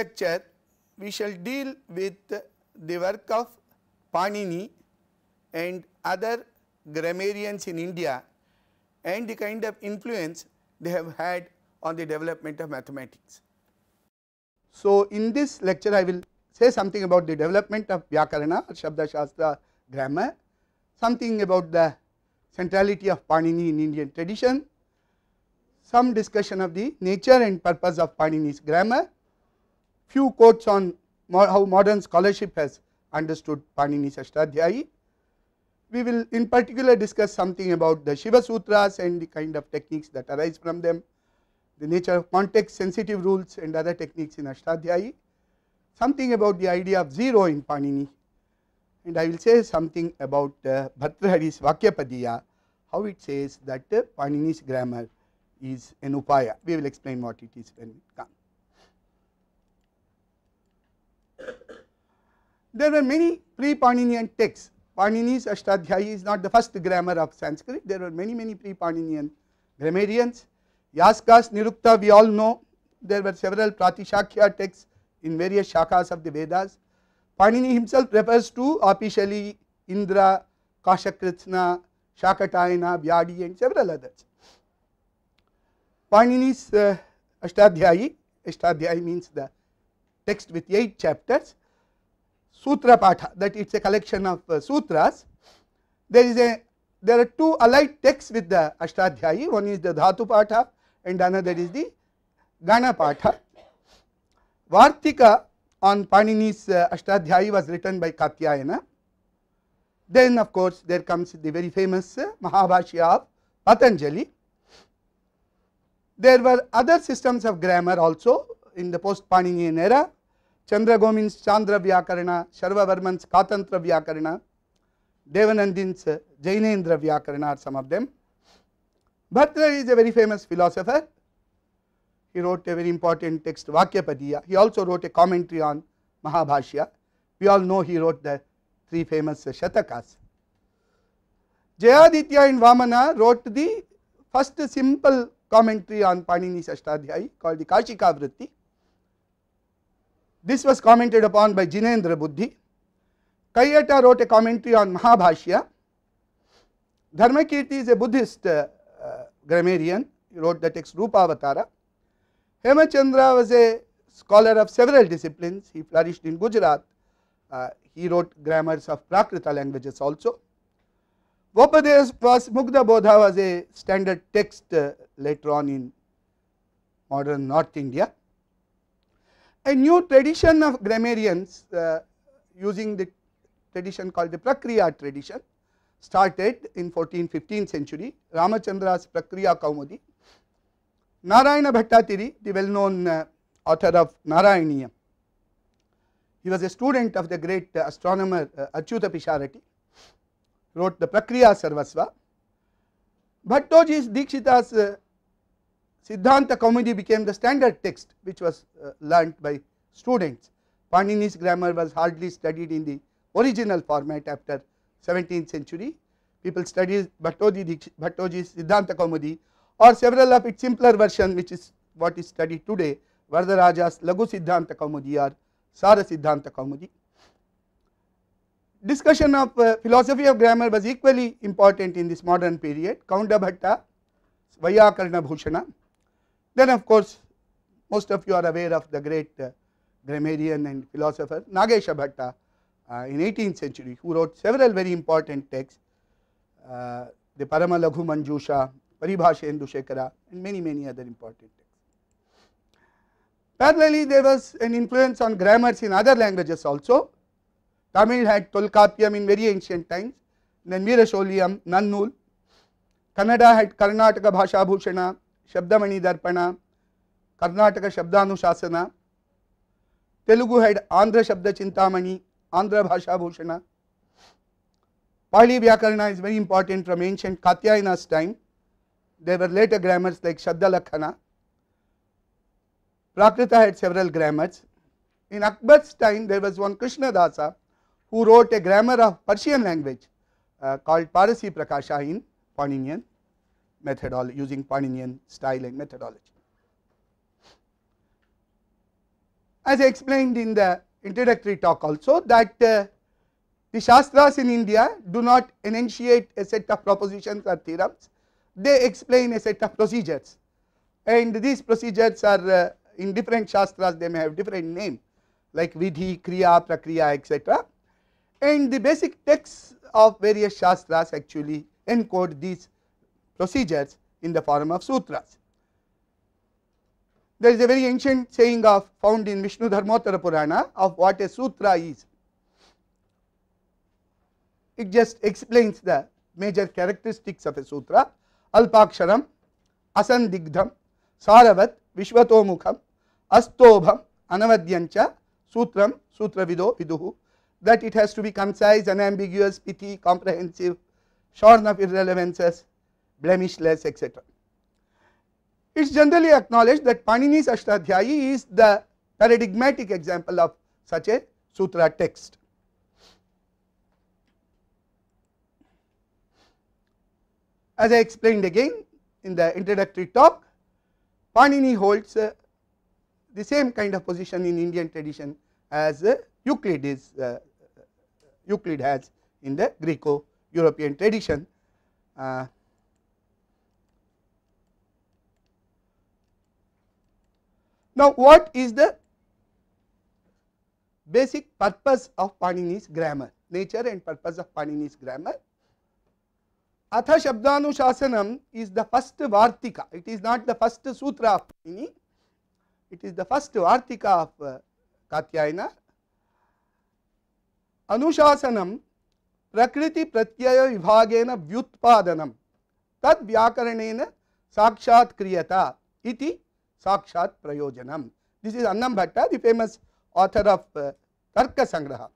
lecture we shall deal with the work of Panini and other grammarians in India and the kind of influence they have had on the development of mathematics. So, in this lecture I will say something about the development of Vyakarana or Shabda Shastra grammar, something about the centrality of Panini in Indian tradition, some discussion of the nature and purpose of Panini's grammar, few quotes on how modern scholarship has understood Panini's Ashtadhyayi. We will in particular discuss something about the Shiva Sutras and the kind of techniques that arise from them, the nature of context sensitive rules and other techniques in Ashtadhyayi, something about the idea of zero in Panini, and I will say something about Bhartrhari's Vakyapadiya, how it says that Panini's grammar is an upaya. We will explain what it is when we come. There were many pre-Paninian texts. Panini's Ashtadhyayi is not the first grammar of Sanskrit. There were many pre-Paninian grammarians. Yaska's Nirukta we all know. There were several Pratishakya texts in various shakhas of the Vedas. Panini himself refers to officially Indra, Kashakritsna, Shakatayana, Vyadi and several others. Panini's Ashtadhyayi, Ashtadhyayi means the text with 8 chapters. Sutra Patha, that it is a collection of sutras. There are 2 allied texts with the Ashtadhyayi, one is the Dhatu Patha and another is the Gana Patha. Vartika on Panini's Ashtadhyayi was written by Katyayana. Then of course there comes the very famous Mahabhashya of Patanjali. There were other systems of grammar also in the post Paninian era. Chandra Gomin's Chandra Vyakarana, Sharvavarman's Katantra Vyakarana, Devanandin's Jainendra Vyakarana are some of them. Bhartrhari is a very famous philosopher. He wrote a very important text Vakyapadiya. He also wrote a commentary on Mahabhashya. We all know he wrote the 3 famous Shatakas. Jayaditya and Vamana wrote the first simple commentary on Panini's Ashtadhyayi called the Kashika Vritti. This was commented upon by Jinendra Buddhi. Kaiyata wrote a commentary on Mahabhashya. Dharmakirti is a Buddhist grammarian. He wrote the text Rupavatara. Hemachandra was a scholar of several disciplines. He flourished in Gujarat. He wrote grammars of Prakrita languages also. Vopadesh was Mugdha Bodha was a standard text later on in modern North India. A new tradition of grammarians using the tradition called the Prakriya tradition started in 14th-15th century. Ramachandra's Prakriya Kaumudi. Narayana Bhattatiri, the well known author of Narayaniya, he was a student of the great astronomer Achyuta Pisharati, wrote the Prakriya Sarvasva. Bhattoji's Dikshita's Siddhanta Kaumudi became the standard text which was learnt by students. Panini's grammar was hardly studied in the original format after 17th century. People studied Bhattoji's Siddhanta Kaumudi or several of its simpler versions, which is what is studied today, Varadaraja's Laghu Siddhanta Kaumudi or Sara Siddhanta Kaumudi. Discussion of philosophy of grammar was equally important in this modern period. Kaunda Bhatta, Vyakarna Bhushana. Then of course most of you are aware of the great grammarian and philosopher Nagesha Bhatta in 18th century, who wrote several very important texts, the Parama Laghu Manjusha, Paribhashendu Shekhara and many other important texts. Parallelly there was an influence on grammars in other languages also. Tamil had Tolkapiyam in very ancient times, then Veerasholiyam, Nannul. Kannada had Karnataka Bhasha Bhushana, Shabdamani Darpana, Karnataka Shabdanushasana. Telugu had Andhra Shabda Chintamani, Andhra Bhasha Bhushana. Pali Vyakarana is very important from ancient Katyayana's time. There were later grammars like Shadda Lakhana. Prakrita had several grammars. In Akbar's time there was one Krishnadasa who wrote a grammar of Persian language called Parasi Prakasha in Paninian methodology, using Paninian style and methodology. As I explained in the introductory talk also, that the Shastras in India do not enunciate a set of propositions or theorems, they explain a set of procedures, and these procedures are in different Shastras, they may have different name like Vidhi, Kriya, Prakriya, etc. And the basic texts of various Shastras actually encode these procedures in the form of sutras. There is a very ancient saying found in Vishnu Dharmottara Purana of what a sutra is. It just explains the major characteristics of a sutra. Alpaksharam, Asandigdham, Saravat, Vishwatomukham, Astobham, Anavadyancha, Sutram, Sutravido, Viduhu. That it has to be concise, unambiguous, pithy, comprehensive, shorn of irrelevances, blemishless, etc. It is generally acknowledged that Panini's Ashtadhyayi is the paradigmatic example of such a sutra text. As I explained again in the introductory talk, Panini holds the same kind of position in Indian tradition as Euclid has in the Greco-European tradition. Now, what is the basic purpose of Panini's grammar? Nature and purpose of Panini's grammar. Atha Shabdanuशाsanam is the first Vartika. It is not the first sutra of Panini. It is the first Vartika of Katyayana. Anushasanam Prakriti Pratyaya Vibhagena Vyutpadanam Tad Vyakaranena Sakshat Kriyata iti Sakshat Prayojanam. This is Annam Bhatta, the famous author of Tarka Sangraha.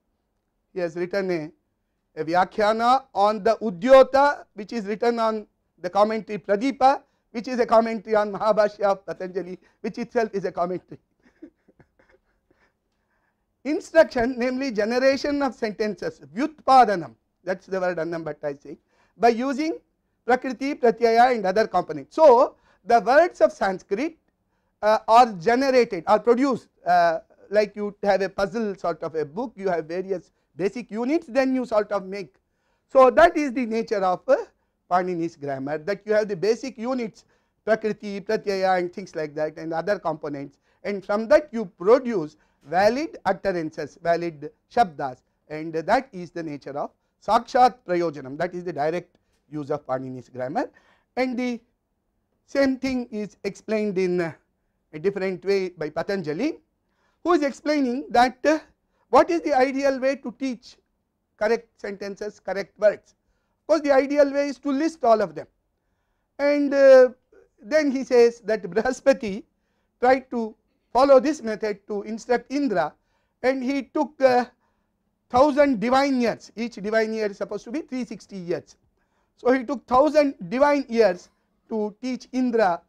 He has written a Vyakhyana on the Udyota, which is written on the commentary Pradipa, which is a commentary on Mahabhashya of Patanjali, which itself is a commentary. Instruction, namely generation of sentences, Vyutpadanam, that is the word Annam Bhatta is saying, by using Prakriti, Pratyaya and other components. So, the words of Sanskrit are generated or produced like you have a puzzle sort of a book, you have various basic units, then you sort of make. So, that is the nature of Panini's grammar, that you have the basic units Prakriti, Pratyaya and things like that and other components, and from that you produce valid utterances, valid shabdas, and that is the nature of Sakshat Prayojanam, that is the direct use of Panini's grammar. And the same thing is explained in a different way by Patanjali, who is explaining that what is the ideal way to teach correct sentences, correct words. Of course, the ideal way is to list all of them, and then he says that Brihaspati tried to follow this method to instruct Indra, and he took 1000 divine years. Each divine year is supposed to be 360 years. So, he took 1000 divine years to teach Indra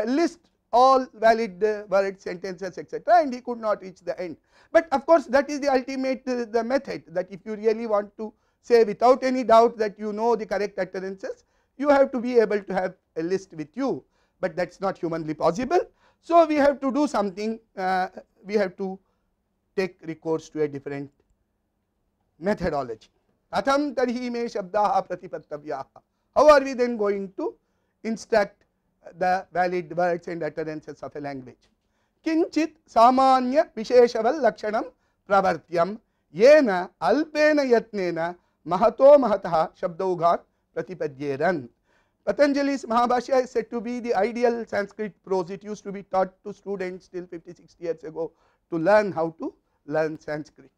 list all valid words, sentences, etc., and he could not reach the end. But of course, that is the ultimate the method, that if you really want to say without any doubt that you know the correct utterances, you have to be able to have a list with you, but that is not humanly possible. So, we have to do something, we have to take recourse to a different methodology. Katham tarhi me shabdaha pratipattavyaha. How are we then going to instruct the valid words and utterances of a language? Kinchit samanya visheshaval lakshanam pravartyam yena alpena yatnena mahato mahataha shabdaughat pratipadyeran. Patanjali's Mahabhashya is said to be the ideal Sanskrit prose. It used to be taught to students till 50-60 years ago to learn how to learn Sanskrit.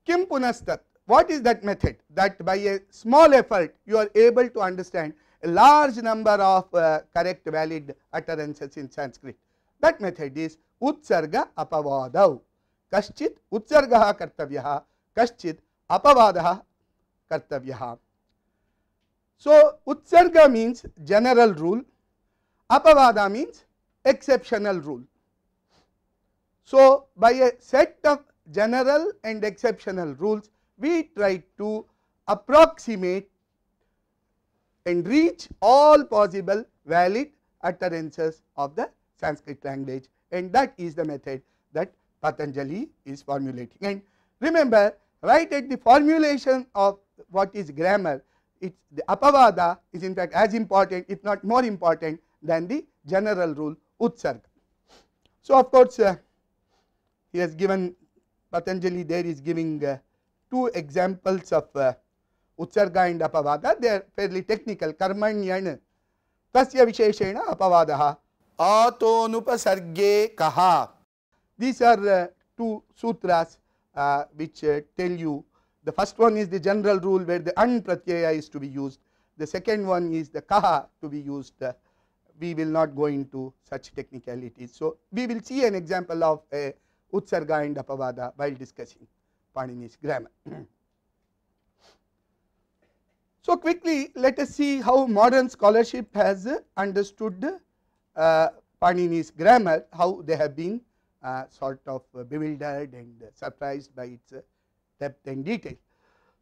Kim punastat, what is that method? That by a small effort you are able to understand a large number of correct valid utterances in Sanskrit. That method is Utsarga Apavadav. Kaschit Utsargaha Kartavyaha, Kaschit Apavadaha Kartavyaha. So, Utsarga means general rule, Apavada means exceptional rule. So, by a set of general and exceptional rules, we try to approximate and reach all possible valid utterances of the Sanskrit language and that is the method that Patanjali is formulating. And remember, right at the formulation of what is grammar, it's the apavada is in fact as important, if not more important, than the general rule utsarga. So of course, he has given, Patanjali there is giving two examples of utsarga and apavada. They are fairly technical. Karmanyana tasya visheshena apavadaha atonupasarge kaha. These are two sutras which tell you, the first one is the general rule where the an pratyaya is to be used. The second one is the kaha to be used. We will not go into such technicalities. So we will see an example of a utsarga and apavada while discussing Panini's grammar. So quickly let us see how modern scholarship has understood Panini's grammar, how they have been sort of bewildered and surprised by its depth and detail.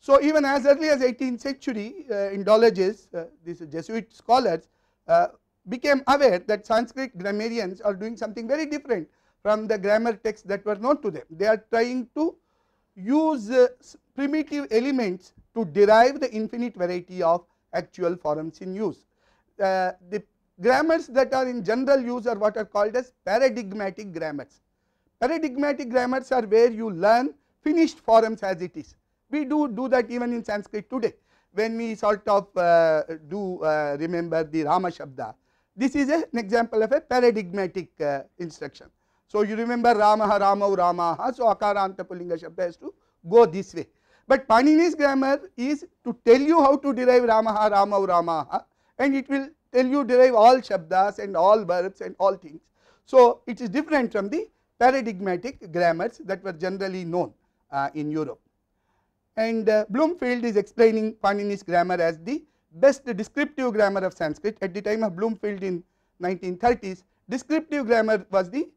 So even as early as 18th century, Indologists, these Jesuit scholars, became aware that Sanskrit grammarians are doing something very different from the grammar texts that were known to them. They are trying to use primitive elements to derive the infinite variety of actual forms in use. The grammars that are in general use are what are called as paradigmatic grammars. Paradigmatic grammars are where you learn finished forms as it is. We do that even in Sanskrit today, when we sort of remember the Rama Shabda. This is an example of a paradigmatic instruction. So you remember Ramaha, Ramau, Ramaha, so Akaranta Pullinga Shabda has to go this way. But Panini's grammar is to tell you how to derive Ramaha, Ramau, Ramaha, and it will tell you derive all Shabdas and all verbs and all things. So it is different from the paradigmatic grammars that were generally known in Europe. And Bloomfield is explaining Panini's grammar as the best descriptive grammar of Sanskrit. At the time of Bloomfield in 1930s, descriptive grammar was the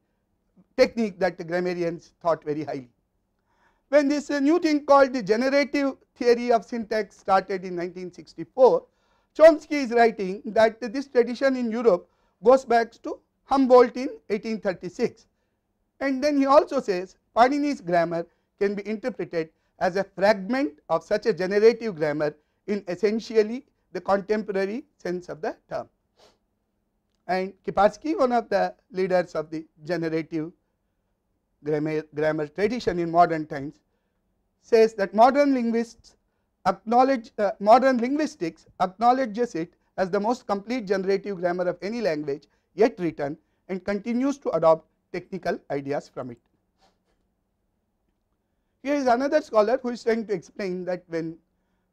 technique that the grammarians thought very highly. When this new thing called the generative theory of syntax started in 1964, Chomsky is writing that this tradition in Europe goes back to Humboldt in 1836. And then he also says Panini's grammar can be interpreted as a fragment of such a generative grammar in essentially the contemporary sense of the term. And Kiparsky, one of the leaders of the generative grammar tradition in modern times, says that modern linguistics acknowledges it as the most complete generative grammar of any language yet written, and continues to adopt technical ideas from it. Here is another scholar who is trying to explain that when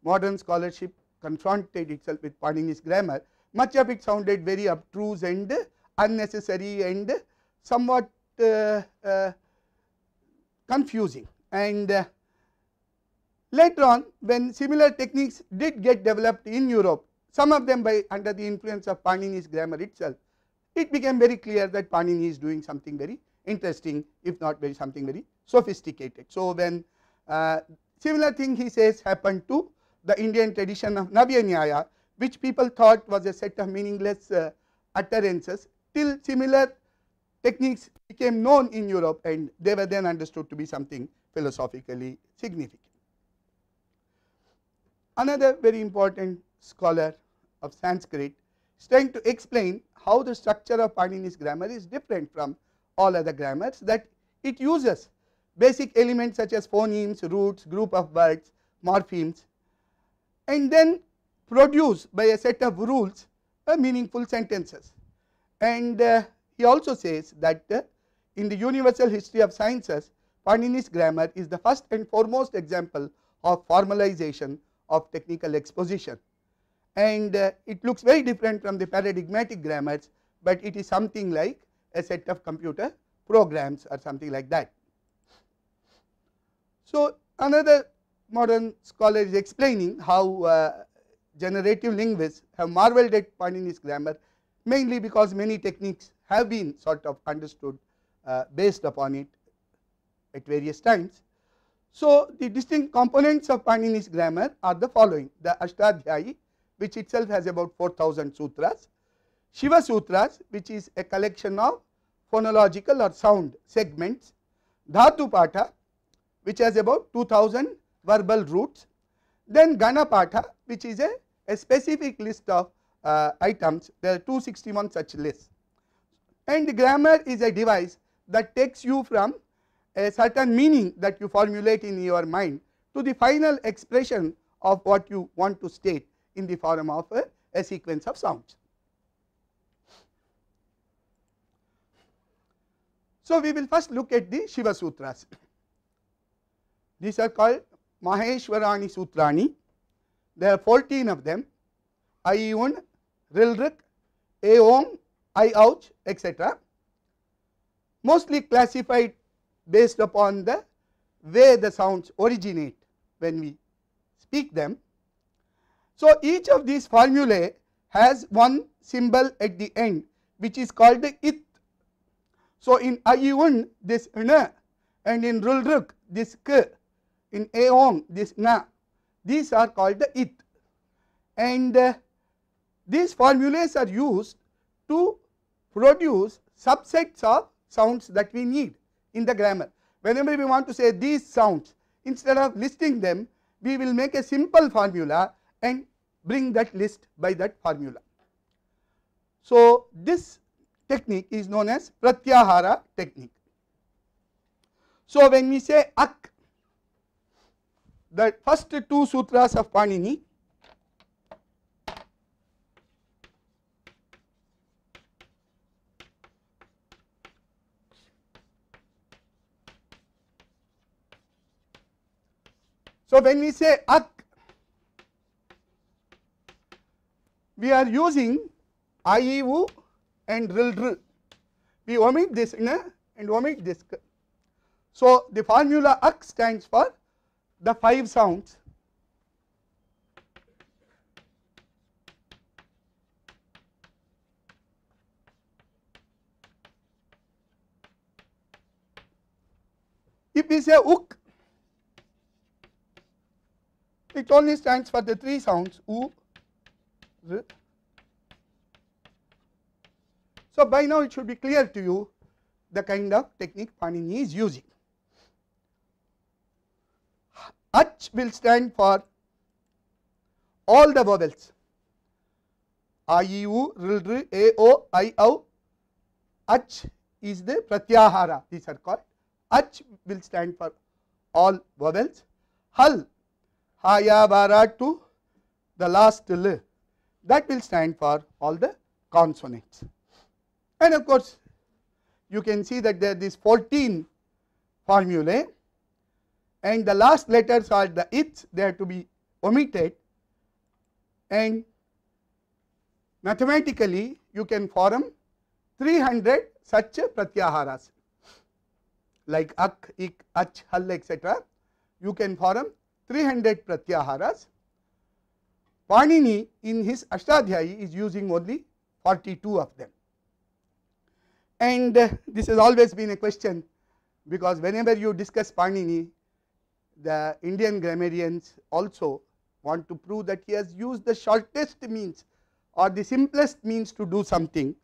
modern scholarship confronted itself with Panini's grammar, much of it sounded very abstruse and unnecessary and somewhat confusing. And later on, when similar techniques did get developed in Europe, some of them under the influence of Panini's grammar itself, it became very clear that Panini is doing something very interesting, if not something very sophisticated. So when similar thing, he says, happened to the Indian tradition of Navya Nyaya, which people thought was a set of meaningless utterances, till similar techniques became known in Europe, and they were then understood to be something philosophically significant. Another very important scholar of Sanskrit is trying to explain how the structure of Panini's grammar is different from all other grammars, that it uses basic elements such as phonemes, roots, group of words, morphemes, and then produce by a set of rules meaningful sentences. And he also says that in the universal history of sciences, Panini's grammar is the first and foremost example of formalization of technical exposition. And it looks very different from the paradigmatic grammars, but it is something like a set of computer programs or something like that. So another modern scholar is explaining how generative linguists have marveled at Panini's grammar, mainly because many techniques have been sort of understood based upon it at various times. So the distinct components of Panini's grammar are the following: the Ashtadhyayi, which itself has about 4000 sutras; Shiva Sutras, which is a collection of phonological or sound segments, Dhatu Patha which has about 2000 verbal roots, then Gana Patha which is a specific list of items. There are 261 such lists, and the grammar is a device that takes you from a certain meaning that you formulate in your mind to the final expression of what you want to state in the form of a sequence of sounds. So, we will first look at the Shiva Sutras. These are called Maheshwarani Sutrani. There are 14 of them: Ayun, Rilrik, Aom, Iouch, etc. Mostly classified based upon the way the sounds originate when we speak them. So, each of these formulae has one symbol at the end which is called the it. So, in Ayun this na, and in Rilrik this k, in Aom this na, these are called the it, and these formulas are used to produce subsets of sounds that we need in the grammar. Whenever we want to say these sounds, instead of listing them, we will make a simple formula and bring that list by that formula. So, this technique is known as Pratyahara technique. So, when we say ak, the first two sutras of Panini So, when we say ak, we are using Aiu and Rilr. We omit this na and omit this k. So, the formula ak stands for the 5 sounds. If we say uk, it only stands for the 3 sounds u, r. So, by now it should be clear to you the kind of technique Panini is using. Ach will stand for all the vowels, a, I, U, R, R, A, O, I, O. Ach is the Pratyahara, these are called. Ach will stand for all vowels. Hal, Ha, Ya, Bara to the last L, that will stand for all the consonants. And of course, you can see that there are these 14 formulae, and the last letters are the its, they are to be omitted, and mathematically you can form 300 such pratyaharas like ak, ik, ach, hal, etc. You can form 300 pratyaharas. Panini in his Ashtadhyayi is using only 42 of them. And this has always been a question, because whenever you discuss Panini, the Indian grammarians also want to prove that he has used the shortest means or the simplest means to do something.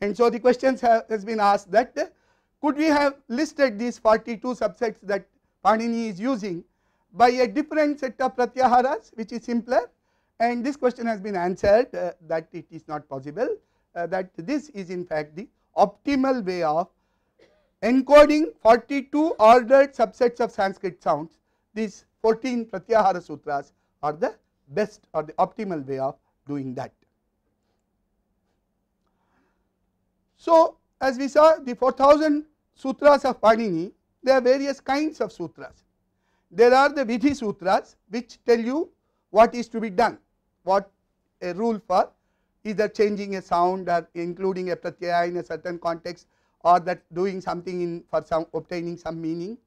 And so, the questions has been asked that could we have listed these 42 subsets that Panini is using by a different set of pratyaharas which is simpler, and this question has been answered that it is not possible, that this is in fact the optimal way of encoding 42 ordered subsets of Sanskrit sounds. These 14 Pratyahara Sutras are the best or the optimal way of doing that. So, as we saw the 4000 Sutras of Panini, there are various kinds of sutras. There are the Vidhi Sutras which tell you what is to be done, what a rule for either changing a sound or including a pratyaya in a certain context, or that doing something for some obtaining some meaning.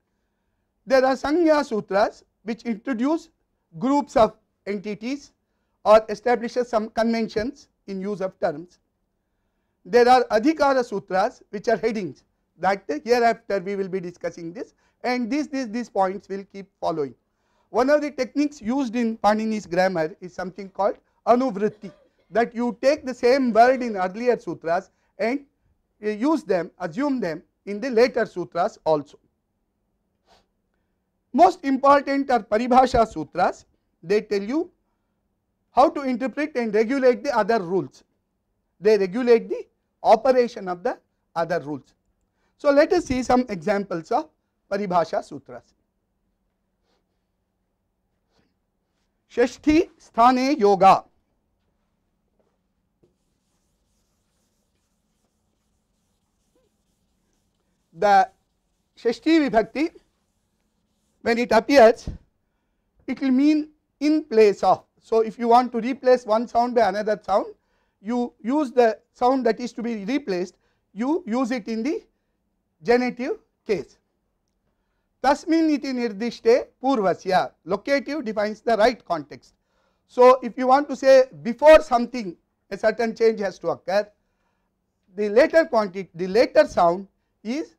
There are Sanya Sutras which introduce groups of entities or establishes some conventions in use of terms. There are Adhikara Sutras which are headings, that hereafter we will be discussing this, and these points will keep following. One of the techniques used in Panini's grammar is something called Anuvritti, that you take the same word in earlier sutras and use them, assume them in the later sutras also. Most important are Paribhasha sutras. They tell you how to interpret and regulate the other rules. They regulate the operation of the other rules. So let us see some examples of Paribhasha sutras. Shashti Sthane Yoga. The Shashti Vibhakti, when it appears, it will mean in place of. So if you want to replace one sound by another sound, you use the sound that is to be replaced, you use it in the genitive case. Tasmin iti nirdishte purvasya. Locative defines the right context. So if you want to say before something a certain change has to occur, the later sound is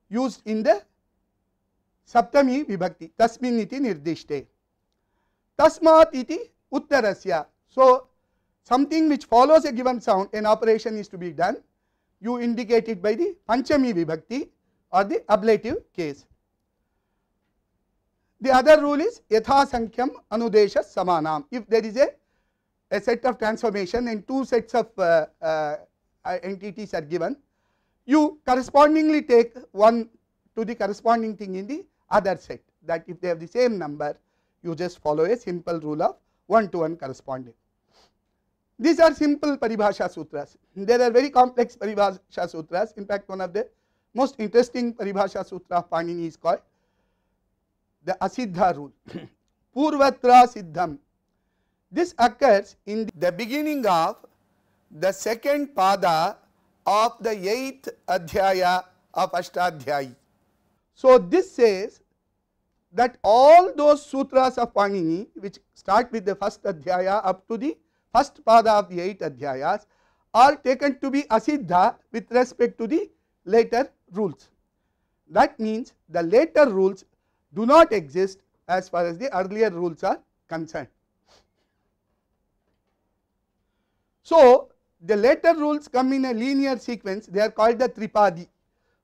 used in the Saptami Vibhakti. Tasmin iti nirdishte. Tasmat iti uttarasya. So something which follows a given sound, an operation is to be done, you indicate it by the Panchami Vibhakti or the ablative case. The other rule is Yatha Sankhyam Anudesha Samanam. If there is a set of transformation and two sets of entities are given, you correspondingly take one to the corresponding thing in the other set. That if they have the same number, you just follow a simple rule of one-to-one corresponding. These are simple Paribhasha sutras. There are very complex Paribhasha sutras. In fact, one of the most interesting Paribhasha sutra of Panini is called the Asiddha rule. Purvatra Siddham. This occurs in the beginning of the second pada of the 8th adhyaya of Ashtadhyayi. So this says that all those sutras of Panini which start with the first adhyaya up to the first pada of the 8 adhyayas are taken to be asiddha with respect to the later rules. That means the later rules do not exist as far as the earlier rules are concerned. So the later rules come in a linear sequence, they are called the Tripadi.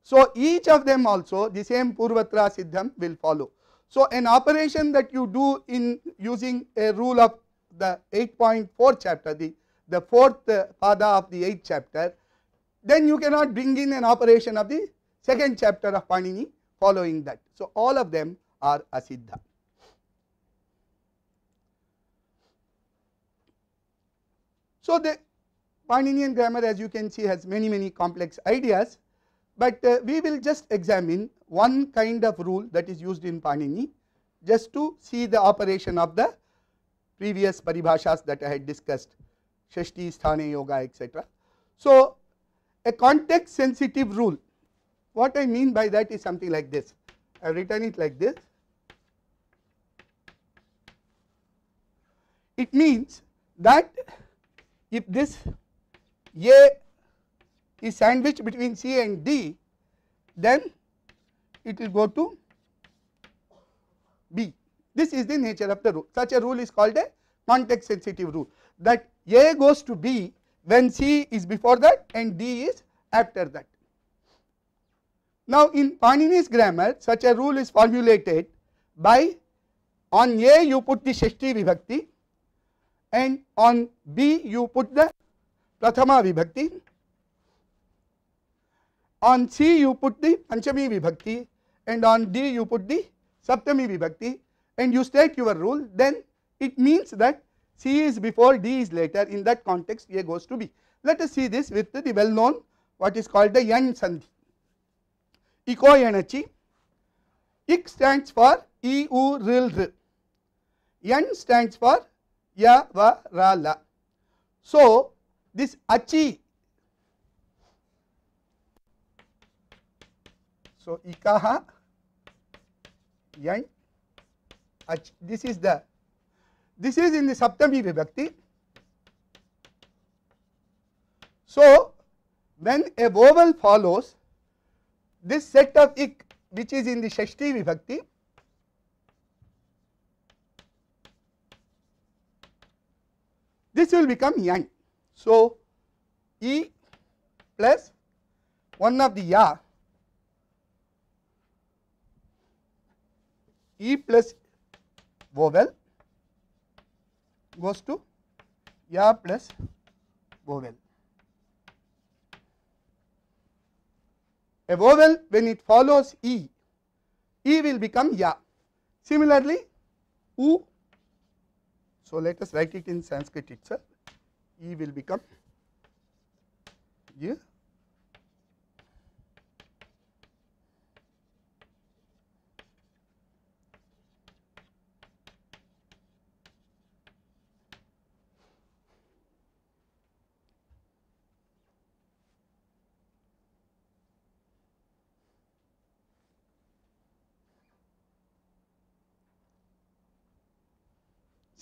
So each of them also the same Purvatra Siddham will follow. So an operation that you do in using a rule of the 8.4 chapter, the fourth pada of the 8th chapter, then you cannot bring in an operation of the second chapter of Panini following that. So all of them are asiddha. So the Paninian grammar, as you can see, has many complex ideas, but we will just examine one kind of rule that is used in Panini just to see the operation of the previous paribhashas that I had discussed, Shashti, Sthane, Yoga, etc. So a context sensitive rule, what I mean by that is something like this. I have written it like this. It means that if this A is sandwiched between C and D, then it will go to B. This is the nature of the rule. Such a rule is called a context sensitive rule, that A goes to B when C is before that and D is after that. Now in Panini's grammar, such a rule is formulated by on A you put the Shashti Vibhakti and on B you put the Prathama Vibhakti, on C you put the Panchami Vibhakti and on D you put the Saptami Vibhakti, and you state your rule, then it means that C is before, D is later. In that context A goes to B. Let us see this with the well known what is called the Yan Sandhi. Iko Yanachi. Ik stands for E, U, Ril, R. Yan stands for Ya, Va, Ra, La. So this Achi, so Ikaha, Yan, Achi. This is in the Saptami Vibhakti. So when a vowel follows this set of ik which is in the Shashti Vibhakti, this will become yan. So E plus one of the ya, E plus vowel goes to ya plus vowel. A vowel when it follows E, E will become ya. Similarly, U, so let us write it in Sanskrit itself, E will become Y.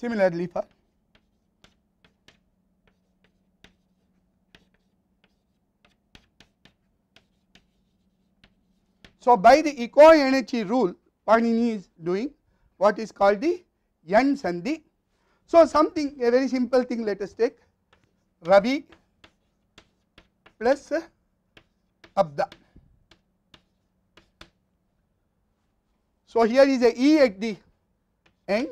Similarly for so by the eco-energy rule, Panini is doing what is called the yan sandhi. So something, a very simple thing, let us take Ravi plus Abda. So here is a E at the end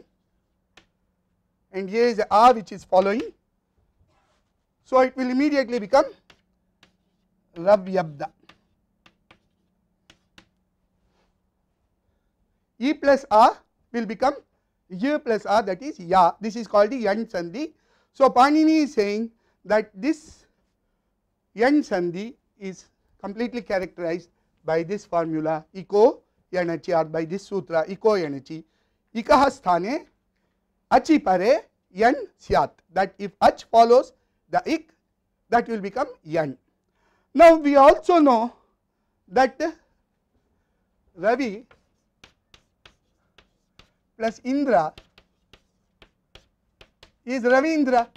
and here is a R which is following. So it will immediately become Ravyabda. E plus R will become Y plus R, that is Ya. This is called the yan sandhi. So Panini is saying that this yan sandhi is completely characterized by this formula eco energy, or by this sutra eco energy. Ikaha sthane achi pare yan syat, that if ach follows the ik, that will become yan. Now we also know that Ravi plus Indra is Ravindra.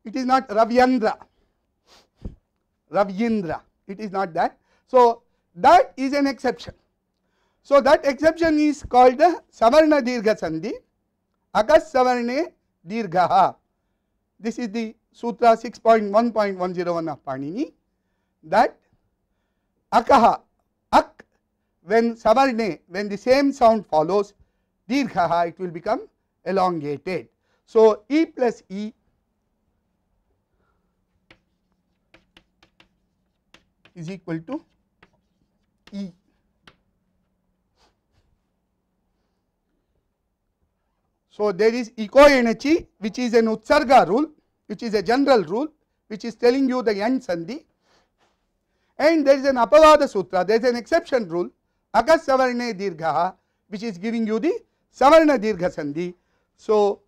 It is not Ravyandra, Ravyindra, it is not that. So that is an exception. So that exception is called the Savarna Dirgha Sandhi, Akas Savarne Dirghaha. This is the Sutra 6.1.101 of Panini, that Akaha, Ak, when Savarne, when the same sound follows Dirghaha, it will become elongated. So E plus E is equal to E. So there is eco-energy, which is an Utsarga rule, which is a general rule, which is telling you the yan sandhi, and there is an Apavada Sutra, there is an exception rule, Akas Savarne Dirghaha, which is giving you the Savarna Dirgha Sandhi. So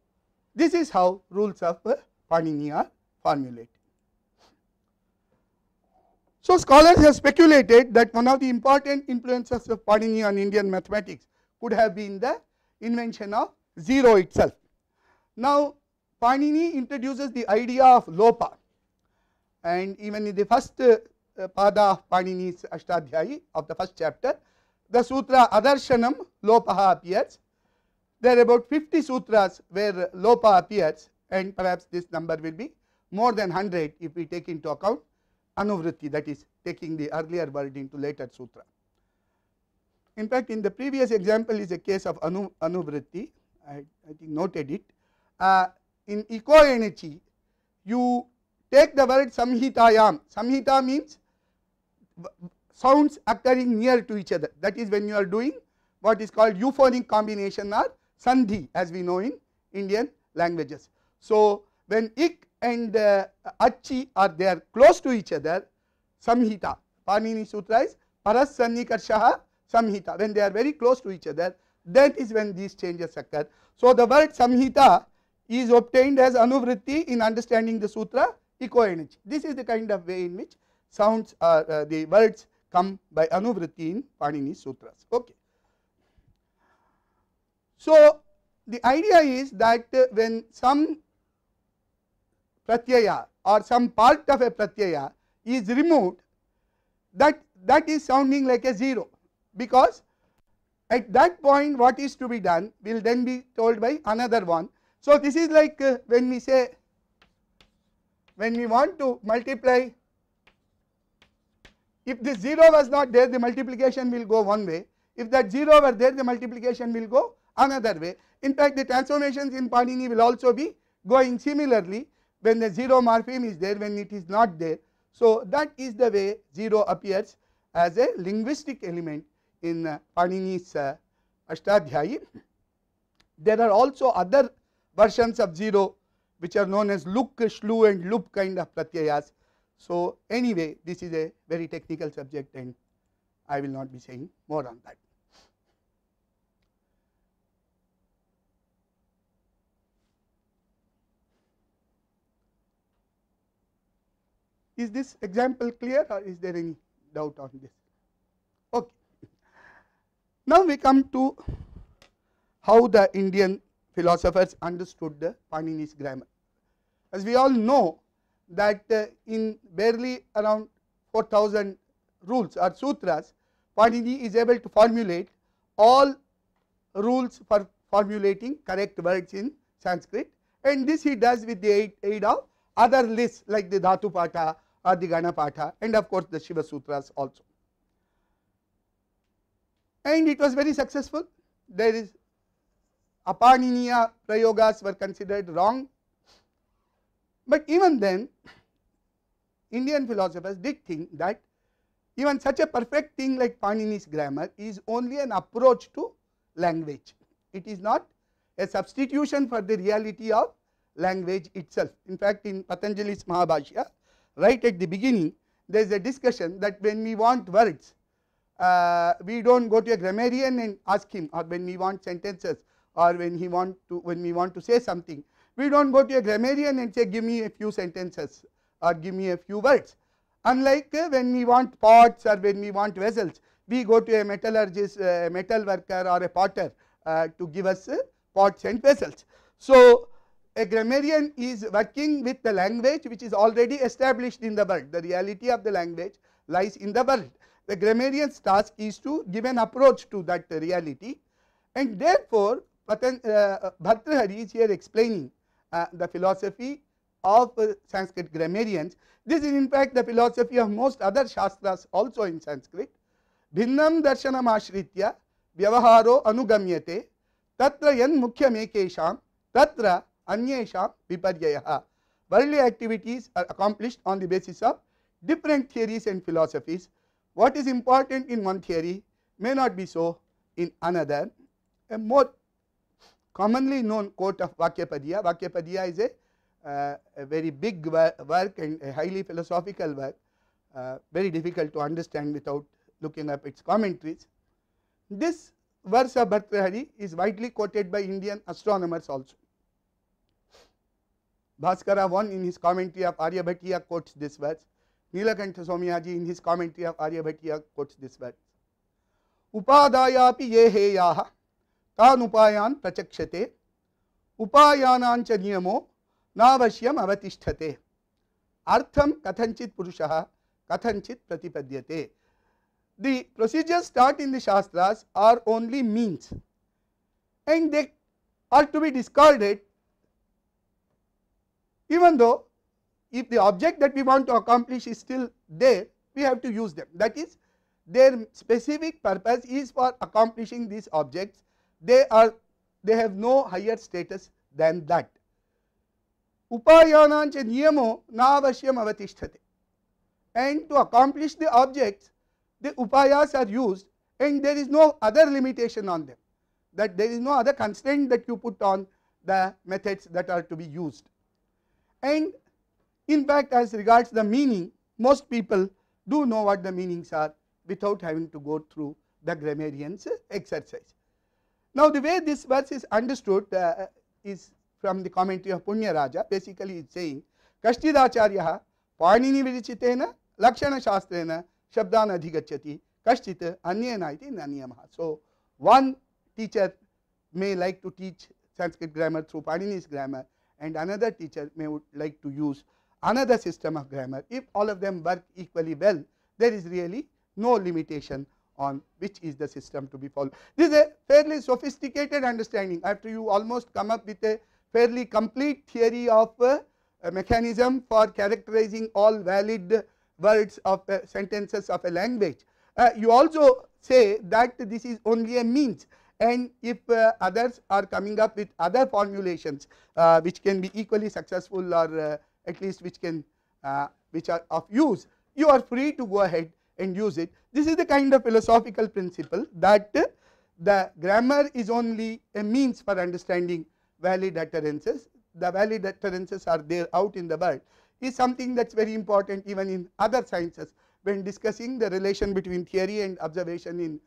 this is how rules of Panini are formulated. So scholars have speculated that one of the important influences of Panini on Indian mathematics could have been the invention of zero itself. Now Panini introduces the idea of lopa, and even in the first pada of Panini's Ashtadhyayi of the first chapter, the sutra Adarshanam Lopaha appears. There are about 50 sutras where lopa appears, and perhaps this number will be more than 100 if we take into account Anuvritti, that is taking the earlier word into later sutra. In fact, in the previous example is a case of Anuvritti, I think noted it. In eco-energy, you take the word Samhitayam. Samhita means sounds occurring near to each other. That is when you are doing what is called euphonic combination or sandhi, as we know in Indian languages. So when ik and achi are there close to each other, samhita. Panini Sutra is Parasannikarshaha Samhita. When they are very close to each other, that is when these changes occur. So the word Samhita is obtained as Anuvritti in understanding the Sutra eco-energy. This is the kind of way in which sounds are the words come by Anuvritti in Panini Sutras. Okay. So the idea is that when some pratyaya or some part of a pratyaya is removed, that is sounding like a zero, because at that point what is to be done will then be told by another one. So this is like when we say when we want to multiply, if this 0 was not there, the multiplication will go one way. If that 0 were there, the multiplication will go another way. In fact, the transformations in Panini will also be going similarly when the 0 morpheme is there, when it is not there. So that is the way 0 appears as a linguistic element in Panini's Ashtadhyayi. There are also other versions of 0 which are known as luk, shlu and lup kind of pratyayas. So anyway, this is a very technical subject and I will not be saying more on that. Is this example clear or is there any doubt on this? Okay. Now we come to how the Indian philosophers understood the Panini's grammar. As we all know that in barely around 4000 rules or sutras, Panini is able to formulate all rules for formulating correct words in Sanskrit, and this he does with the aid of other lists like the Dhatu Patha or the Gana Patha and of course the Shiva Sutras also. And it was very successful. There is Apaniniya Prayogas were considered wrong, but even then Indian philosophers did think that even such a perfect thing like Panini's grammar is only an approach to language. It is not a substitution for the reality of language itself. In fact, in Patanjali's Mahabhashya, right at the beginning, there is a discussion that when we want words, we do not go to a grammarian and ask him, or when we want sentences, or when we want to say something, we do not go to a grammarian and say give me a few sentences or give me a few words. Unlike when we want pots or when we want vessels, we go to a metallurgist, a metal worker or a potter to give us pots and vessels. So a grammarian is working with the language which is already established in the world. The reality of the language lies in the world. The grammarian's task is to give an approach to that reality, and therefore Bhartrhari is here explaining the philosophy of Sanskrit grammarians. This is in fact the philosophy of most other shastras also in Sanskrit. Bhinnam darshanam ashritya vyavaharo anugamyate tatra yan mukhyam ekesham tatra anyesham viparyayaha. Worldly activities are accomplished on the basis of different theories and philosophies. What is important in one theory may not be so in another. A more commonly known quote of Vakyapadya. Vakyapadya is a very big work and a highly philosophical work, very difficult to understand without looking up its commentaries. This verse of Bhartrhari is widely quoted by Indian astronomers also. Bhaskara I in his commentary of Aryabhatiya quotes this verse. Nilakantha Somyaji in his commentary of Aryabhatiya quotes this verse. Upadayapi ye heyaha tan upayan prachakshate upayanancha niyamo navashyam avatisthate artham kathanchit purushaha kathanchit pratipadyate. The procedures taught in the Shastras are only means and they are to be discarded, even though if the object that we want to accomplish is still there, we have to use them. That is, their specific purpose is for accomplishing these objects. They have no higher status than that. Upayanancha niyamo navashyam avatisthate. And to accomplish the objects, the upayas are used and there is no other limitation on them. That there is no other constraint that you put on the methods that are to be used. And in fact, as regards the meaning, most people do know what the meanings are without having to go through the grammarian's exercise. Now, the way this verse is understood is from the commentary of Punya Raja. Basically, it is saying, Kashtidacharyaha Panini Vidichitena Lakshana Shastrena Shabdan Adhigachyati Kashchit Anyena iti Nanyamaha. So, one teacher may like to teach Sanskrit grammar through Panini's grammar, and another teacher may would like to use another system of grammar. If all of them work equally well, there is really no limitation on which is the system to be followed. This is a fairly sophisticated understanding. After you almost come up with a fairly complete theory of a mechanism for characterizing all valid words of sentences of a language. You also say that this is only a means, and if others are coming up with other formulations which can be equally successful, or at least which are of use, you are free to go ahead and use it. This is the kind of philosophical principle that the grammar is only a means for understanding valid utterances. The valid utterances are there out in the world is something that is very important even in other sciences. When discussing the relation between theory and observation in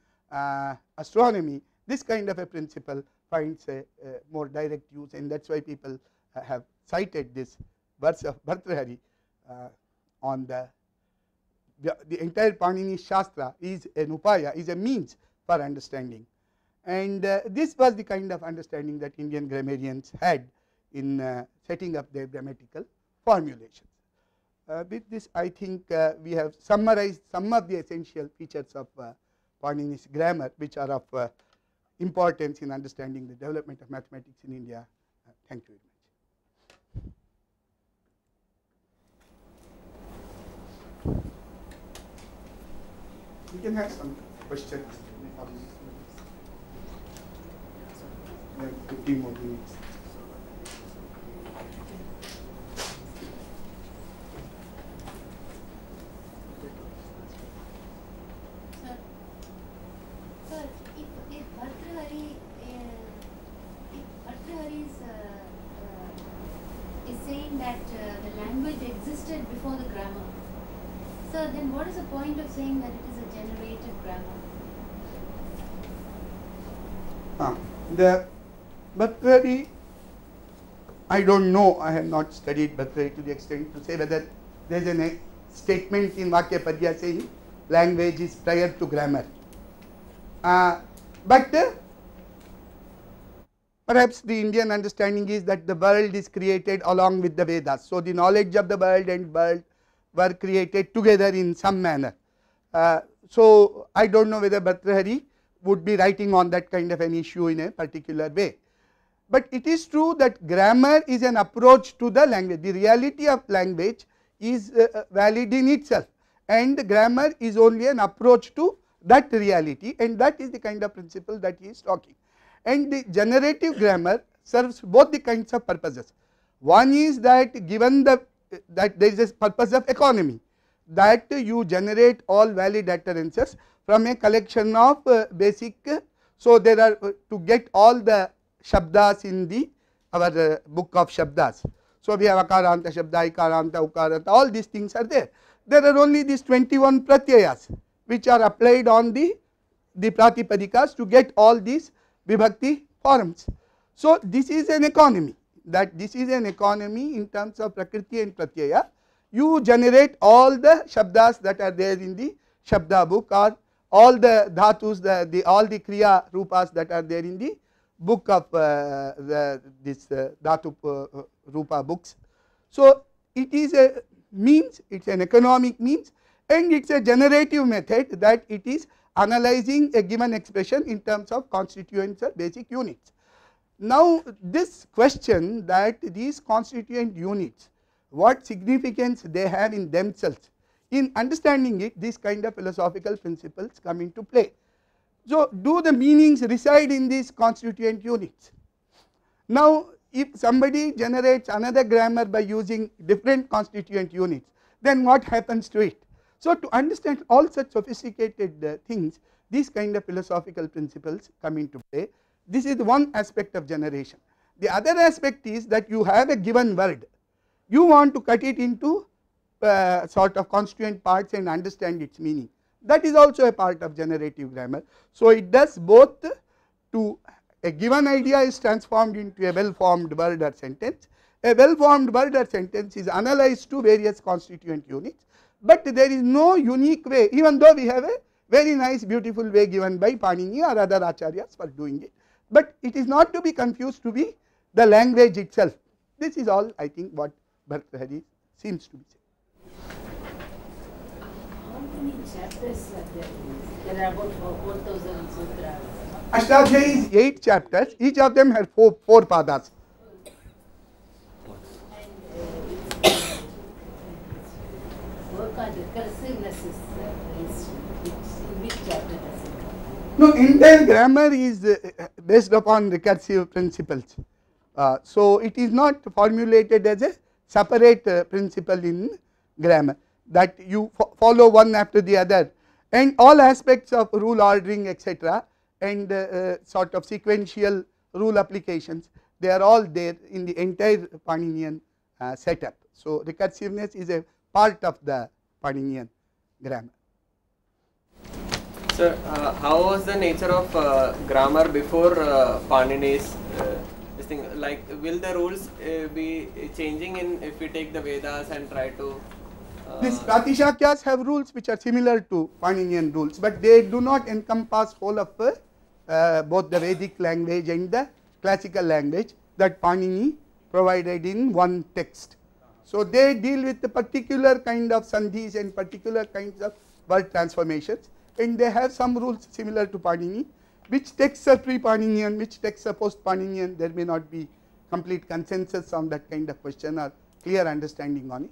astronomy, this kind of a principle finds a more direct use, and that is why people have cited this verse of Bhartrhari on the entire Panini Shastra is an upaya, is a means for understanding. And this was the kind of understanding that Indian grammarians had in setting up their grammatical formulations. With this, I think we have summarized some of the essential features of Panini's grammar, which are of importance in understanding the development of mathematics in India. Thank you very much. We can have some questions. We have 15 more minutes. Sir, if Bhartrhari is saying that the language existed before the grammar, sir, then what is the point of saying that it is a generative grammar? The Bhartrhari, I don't know, I have not studied Bhartrhari to the extent to say whether there is a statement in Vakya Parya saying language is prior to grammar. But perhaps the Indian understanding is that the world is created along with the Vedas. So, the knowledge of the world and world were created together in some manner. So, I do not know whether Bhartrhari would be writing on that kind of an issue in a particular way. But it is true that grammar is an approach to the language. The reality of language is valid in itself, and grammar is only an approach to that reality, and that is the kind of principle that he is talking. And the generative grammar serves both the kinds of purposes. One is that given that there is a purpose of economy, that you generate all valid utterances from a collection of basic. So, there are to get all the shabdas in the our book of shabdas. So, we have akaranta shabda, ikaranta, ukaranta, all these things are there. There are only these 21 pratyayas which are applied on the pratipadikas to get all these vibhakti forms. So, this is an economy, in terms of prakriti and pratyaya. You generate all the shabdas that are there in the shabda book, or all the dhatus, all the kriya rupas that are there in the book of this dhatu rupa books. So, it is a means, it is an economic means, and it is a generative method, that it is analyzing a given expression in terms of constituents or basic units. Now, this question that these constituent units, what significance they have in themselves, in understanding it, these kind of philosophical principles come into play. So, do the meanings reside in these constituent units? Now, if somebody generates another grammar by using different constituent units, then what happens to it? So, to understand all such sophisticated things, these kind of philosophical principles come into play. This is one aspect of generation. The other aspect is that you have a given word, you want to cut it into sort of constituent parts and understand its meaning. That is also a part of generative grammar. So, it does both. To a given idea is transformed into a well formed word or sentence. A well formed word or sentence is analyzed to various constituent units, but there is no unique way, even though we have a very nice beautiful way given by Panini or other acharyas for doing it, but it is not to be confused to be the language itself. This is all I think what Bhartrhari seems to be saying. How many chapters are there? There are about 4,000 sutras. Ashtadhyayi is 8 chapters, each of them has 4 padas. And it's recursiveness is in which chapter does it come? No, entire grammar is based upon recursive principles. So it is not formulated as a separate principle in grammar, that you follow one after the other, and all aspects of rule ordering etc. and sort of sequential rule applications, they are all there in the entire Paninian setup. So recursiveness is a part of the Paninian grammar. Sir, how was the nature of grammar before Panini's this thing? Like, will the rules be changing in if we take the Vedas and try to? These Pratishakyas have rules which are similar to Paninian rules, but they do not encompass whole of both the Vedic language and the classical language that Panini provided in one text. So they deal with the particular kind of sandhis and particular kinds of word transformations, and they have some rules similar to Panini. Which texts are pre-Paninian, which texts are post-Paninian, there may not be complete consensus on that kind of question or clear understanding on it.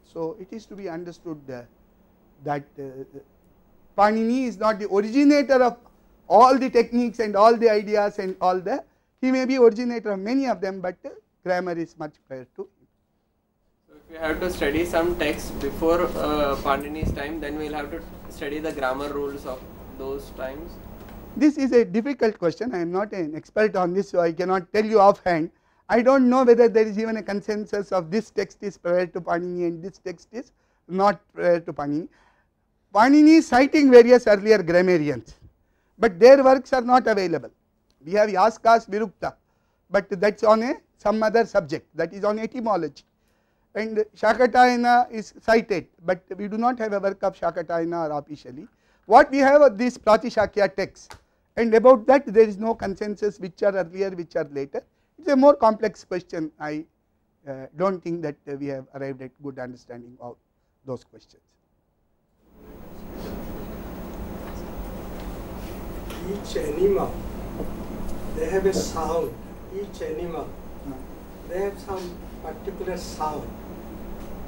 So it is to be understood that Panini is not the originator of all the techniques and all the ideas and all the, he may be originator of many of them, but grammar is much prior to him. So if we have to study some texts before Panini's time, then we will have to study the grammar rules of those times. This is a difficult question. I am not an expert on this, so I cannot tell you offhand. I do not know whether there is even a consensus of this text is prior to Panini and this text is not prior to Panini. Panini is citing various earlier grammarians, but their works are not available. We have Yaska's Virukta, but that is on some other subject, that is on etymology, and Shakatayana is cited, but we do not have a work of Shakatayana or officially. What we have are these Pratishakya texts, and about that there is no consensus which are earlier, which are later. It is a more complex question. I do not think that we have arrived at good understanding of those questions. Each animal, they have a sound. Each animal, they have some particular sound.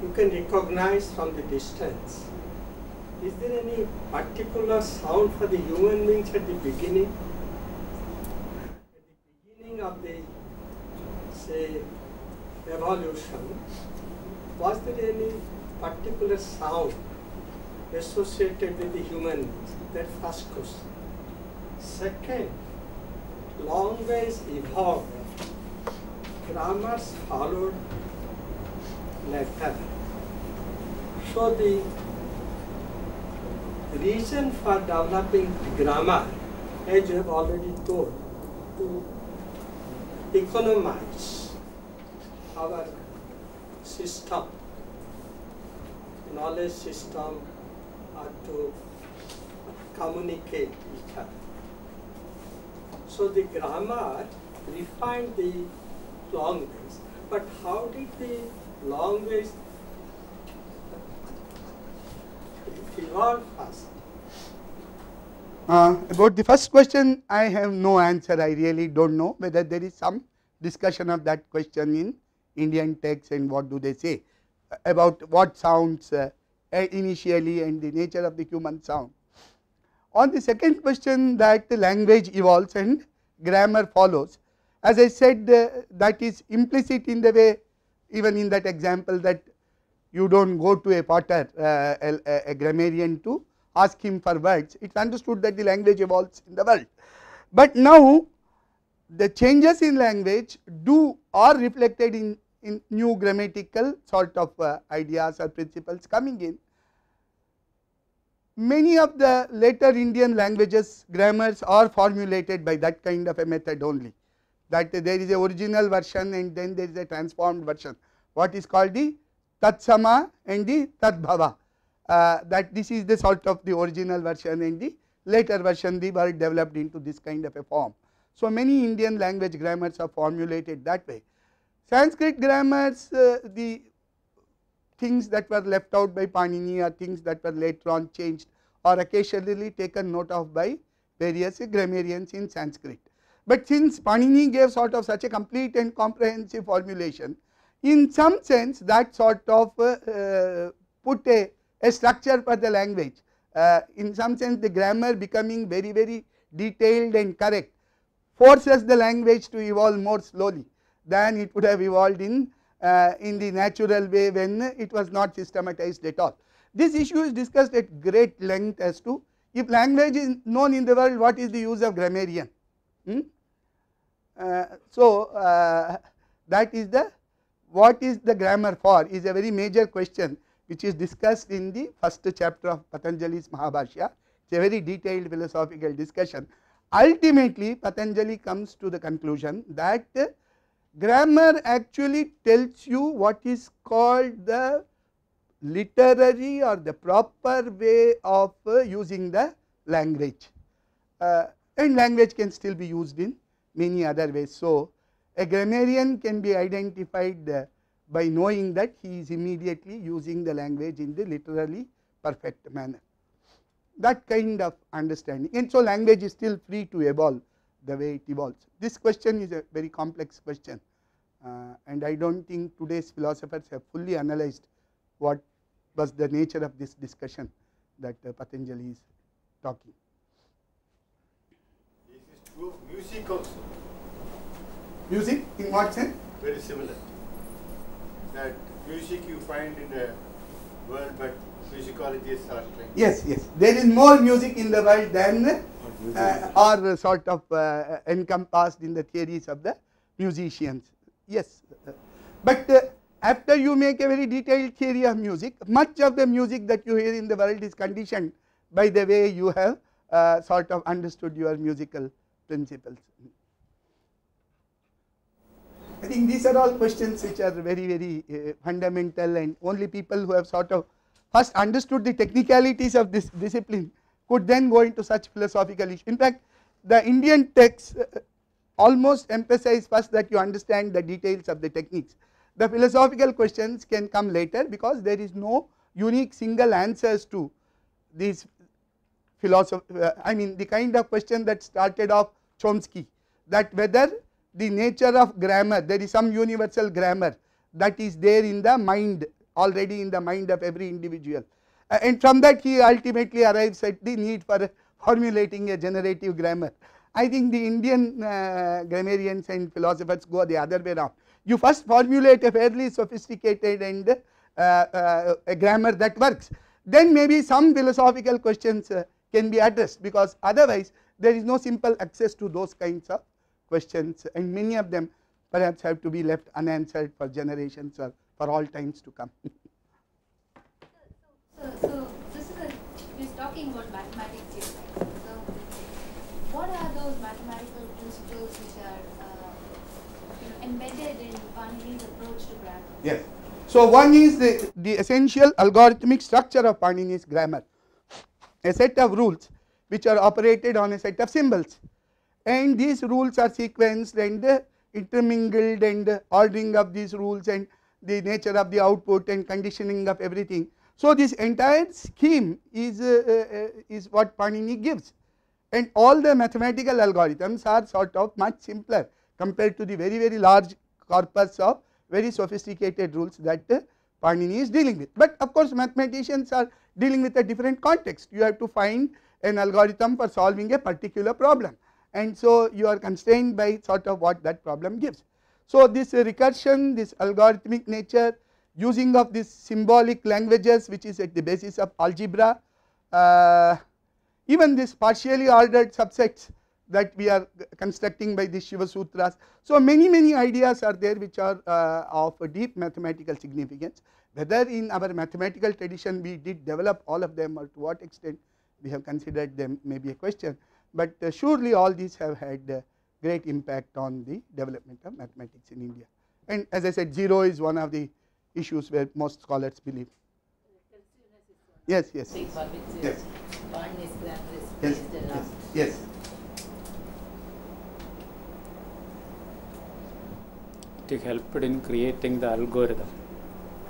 You can recognize from the distance. Is there any particular sound for the human beings at the beginning? At the beginning of the, say, evolution, was there any particular sound associated with the human beings? That first question. Second, language evolved. Grammars followed later. So the reason for developing grammar, as you have already told, to economize our system, knowledge system, or to communicate each other. So the grammar refined the language, but how did the language evolve first? About the first question, I have no answer. I really do not know whether there is some discussion of that question in Indian texts and what do they say about what sounds initially and the nature of the human sound. On the second question, that the language evolves and grammar follows, as I said, that is implicit in the way, even in that example, that you do not go to a potter, a grammarian, to ask him for words. It is understood that the language evolves in the world. But now the changes in language are reflected in new grammatical sort of ideas or principles coming in. Many of the later Indian languages grammars are formulated by that kind of a method only, that there is a original version and then there is a transformed version, what is called the Tatsama and the Tadbhava, that this is the sort of the original version, and the later version the word developed into this kind of a form. So many Indian language grammars are formulated that way. Sanskrit grammars, the things that were left out by Panini or things that were later on changed or occasionally taken note of by various grammarians in Sanskrit. But since Panini gave sort of such a complete and comprehensive formulation, in some sense that sort of put a a structure for the language. In some sense, the grammar becoming very, very detailed and correct forces the language to evolve more slowly than it would have evolved in the natural way when it was not systematized at all. This issue is discussed at great length as to if language is known in the world, what is the use of grammarian? That is the what is the grammar for is a very major question which is discussed in the first chapter of Patanjali's Mahabhashya. It is a very detailed philosophical discussion. Ultimately, Patanjali comes to the conclusion that grammar actually tells you what is called the literary or the proper way of using the language, and language can still be used in many other ways. So, a grammarian can be identified by knowing that he is immediately using the language in the literally perfect manner. That kind of understanding, and so language is still free to evolve the way it evolves. This question is a very complex question, and I do not think today's philosophers have fully analyzed what was the nature of this discussion that Patanjali is talking. This is true of music also. Music in what sense? Very similar. That music you find in the world, but musicologists are trying. Yes, yes. There is more music in the world than or sort of encompassed in the theories of the musicians. Yes, but after you make a very detailed theory of music, much of the music that you hear in the world is conditioned by the way you have sort of understood your musical principles. I think these are all questions which are very, very fundamental, and only people who have sort of first understood the technicalities of this discipline could then go into such philosophical issues. In fact, the Indian texts almost emphasize first that you understand the details of the techniques. The philosophical questions can come later because there is no unique single answers to these I mean the kind of question that started off Chomsky, that whether the nature of grammar, there is some universal grammar that is there in the mind, already in the mind of every individual, and from that he ultimately arrives at the need for formulating a generative grammar. I think the Indian grammarians and philosophers go the other way around. You first formulate a fairly sophisticated and a grammar that works, then maybe some philosophical questions can be addressed, because otherwise there is no simple access to those kinds of questions, and many of them perhaps have to be left unanswered for generations or for all times to come. So this is we're talking about mathematics here. So what are those mathematical principles which are embedded in Panini's approach to grammar? Yes. So one is the essential algorithmic structure of Panini's grammar, a set of rules which are operated on a set of symbols, and these rules are sequenced and intermingled, and ordering of these rules and the nature of the output and conditioning of everything. So this entire scheme is what Panini gives, and all the mathematical algorithms are sort of much simpler compared to the very, very large corpus of very sophisticated rules that Panini is dealing with. But of course mathematicians are dealing with a different context. You have to find an algorithm for solving a particular problem, and so you are constrained by sort of what that problem gives. So this recursion, this algorithmic nature, using of these symbolic languages which is at the basis of algebra, even this partially ordered subsets that we are constructing by the Shiva Sutras. So many ideas are there which are of a deep mathematical significance. Whether in our mathematical tradition we did develop all of them, or to what extent we have considered them, may be a question, but surely all these have had great impact on the development of mathematics in India. And as I said, zero is one of the issues where most scholars believe. Yes, yes, yes, yes, yes, yes, yes. It helped in creating the algorithm.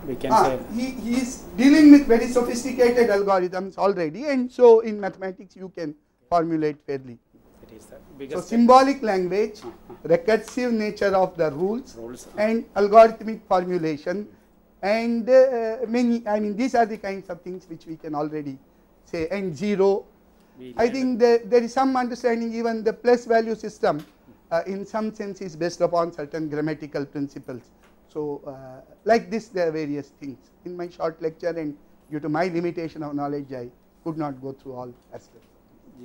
We can say he is dealing with very sophisticated algorithms already, and so in mathematics you can formulate fairly. it is the biggest. So symbolic language, recursive nature of the rules, and algorithmic formulation and many, I mean, these are the kinds of things which we can already say. And 0, I think there is some understanding even the plus value system in some sense is based upon certain grammatical principles. So like this there are various things. In my short lecture and due to my limitation of knowledge, I could not go through all aspects.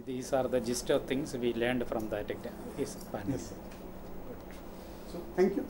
These are the gist of things we learned from that exam. Yes, fine. Yes. So thank you.